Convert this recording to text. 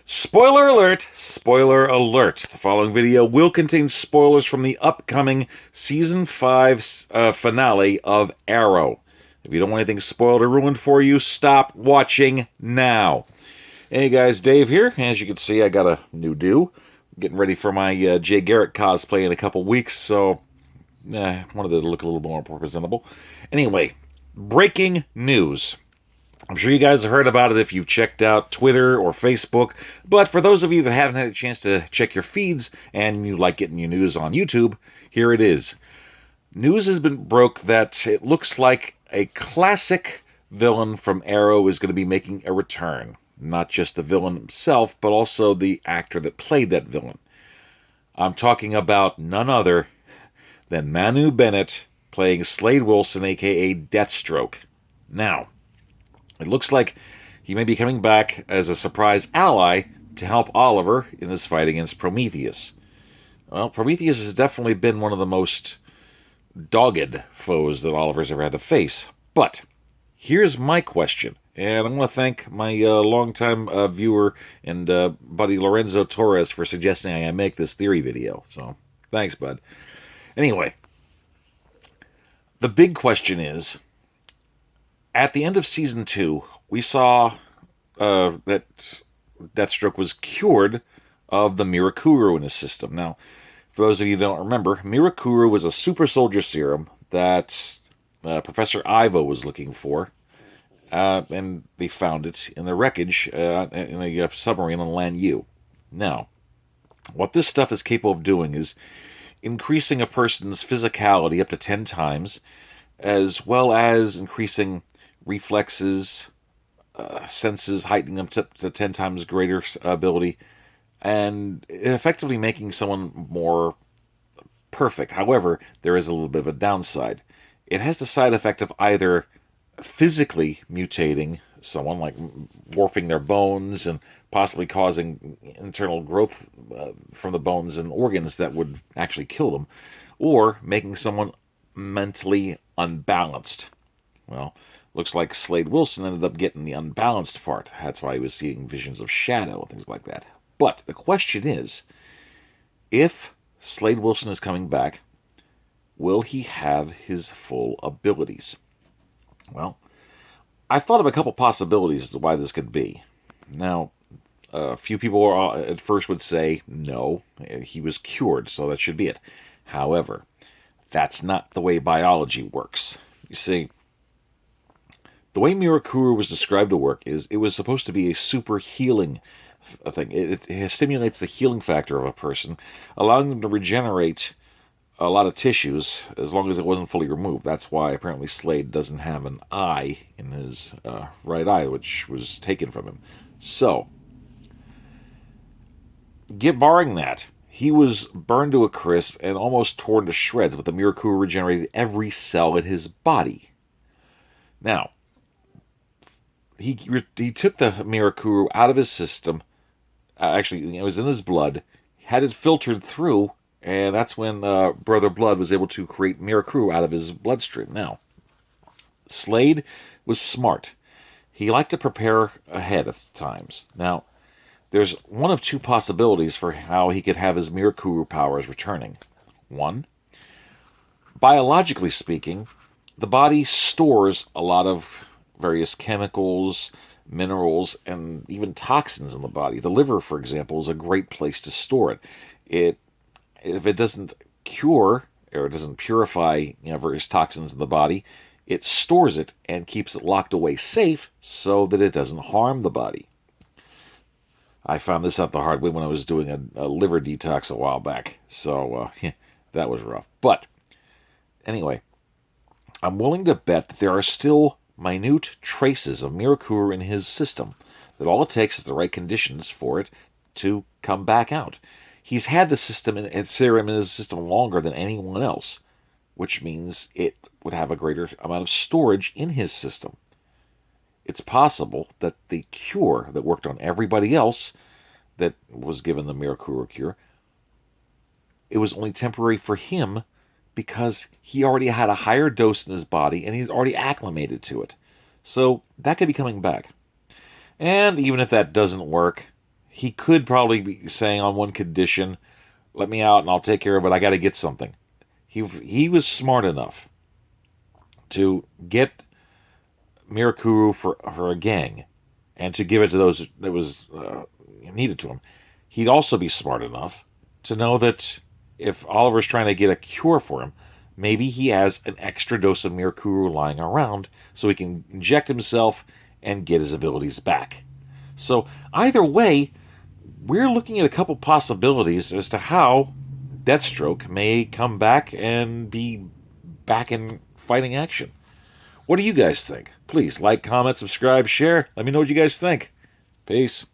Spoiler alert! Spoiler alert. The following video will contain spoilers from the upcoming Season 5 finale of Arrow. If you don't want anything spoiled or ruined for you, stop watching now. Hey guys, Dave here. As you can see, I got a new do. Getting ready for my Jay Garrett cosplay in a couple weeks, so wanted to look a little more presentable. Anyway, breaking news. I'm sure you guys have heard about it if you've checked out Twitter or Facebook, but for those of you that haven't had a chance to check your feeds and you like getting your news on YouTube, here it is. News has been broke that it looks like a classic villain from Arrow is going to be making a return. Not just the villain himself, but also the actor that played that villain. I'm talking about none other than Manu Bennett playing Slade Wilson, aka Deathstroke. Now, it looks like he may be coming back as a surprise ally to help Oliver in his fight against Prometheus. Well, Prometheus has definitely been one of the most dogged foes that Oliver's ever had to face. But here's my question, and I want to thank my longtime viewer and buddy Lorenzo Torres for suggesting I make this theory video. So, thanks, bud. Anyway, the big question is, at the end of Season 2, we saw that Deathstroke was cured of the Mirakuru in his system. Now, for those of you who don't remember, Mirakuru was a super soldier serum that Professor Ivo was looking for, and they found it in the wreckage in a submarine on Land U. Now, what this stuff is capable of doing is increasing a person's physicality up to 10 times, as well as increasing reflexes, senses, heightening them to 10 times greater ability, and effectively making someone more perfect. However, there is a little bit of a downside. It has the side effect of either physically mutating someone, like warping their bones and possibly causing internal growth from the bones and organs that would actually kill them, or making someone mentally unbalanced. Well, looks like Slade Wilson ended up getting the unbalanced part. That's why he was seeing visions of shadow and things like that. But the question is, if Slade Wilson is coming back, will he have his full abilities? Well, I thought of a couple possibilities as to why this could be. Now, a few people at first would say, no, he was cured, so that should be it. However, that's not the way biology works. You see, the way Mirakuru was described to work is it was supposed to be a super healing thing. It stimulates the healing factor of a person, allowing them to regenerate a lot of tissues as long as it wasn't fully removed. That's why apparently Slade doesn't have an eye in his right eye, which was taken from him. So, barring that, he was burned to a crisp and almost torn to shreds, but the Mirakuru regenerated every cell in his body. Now, he took the Mirakuru out of his system. Actually, it was in his blood, had it filtered through, and that's when Brother Blood was able to create Mirakuru out of his bloodstream. Now, Slade was smart. He liked to prepare ahead of times. Now, there's one of two possibilities for how he could have his Mirakuru powers returning. One, biologically speaking, the body stores a lot of various chemicals, minerals, and even toxins in the body. The liver, for example, is a great place to store it. If it doesn't cure or it doesn't purify various toxins in the body, it stores it and keeps it locked away safe so that it doesn't harm the body. I found this out the hard way when I was doing a liver detox a while back. So, that was rough. But, anyway, I'm willing to bet that there are still minute traces of Mirakuru in his system, that all it takes is the right conditions for it to come back out. He's had the system and serum in his system longer than anyone else, which means it would have a greater amount of storage in his system. It's possible that the cure that worked on everybody else that was given the Mirakuru cure, it was only temporary for him because he already had a higher dose in his body and he's already acclimated to it. So that could be coming back. And even if that doesn't work, he could probably be saying on one condition, let me out and I'll take care of it. I got to get something. He was smart enough to get Mirakuru for a gang and to give it to those that was needed to him. He'd also be smart enough to know that if Oliver's trying to get a cure for him, maybe he has an extra dose of Mirakuru lying around so he can inject himself and get his abilities back. So either way, we're looking at a couple possibilities as to how Deathstroke may come back and be back in fighting action. What do you guys think? Please like, comment, subscribe, share. Let me know what you guys think. Peace.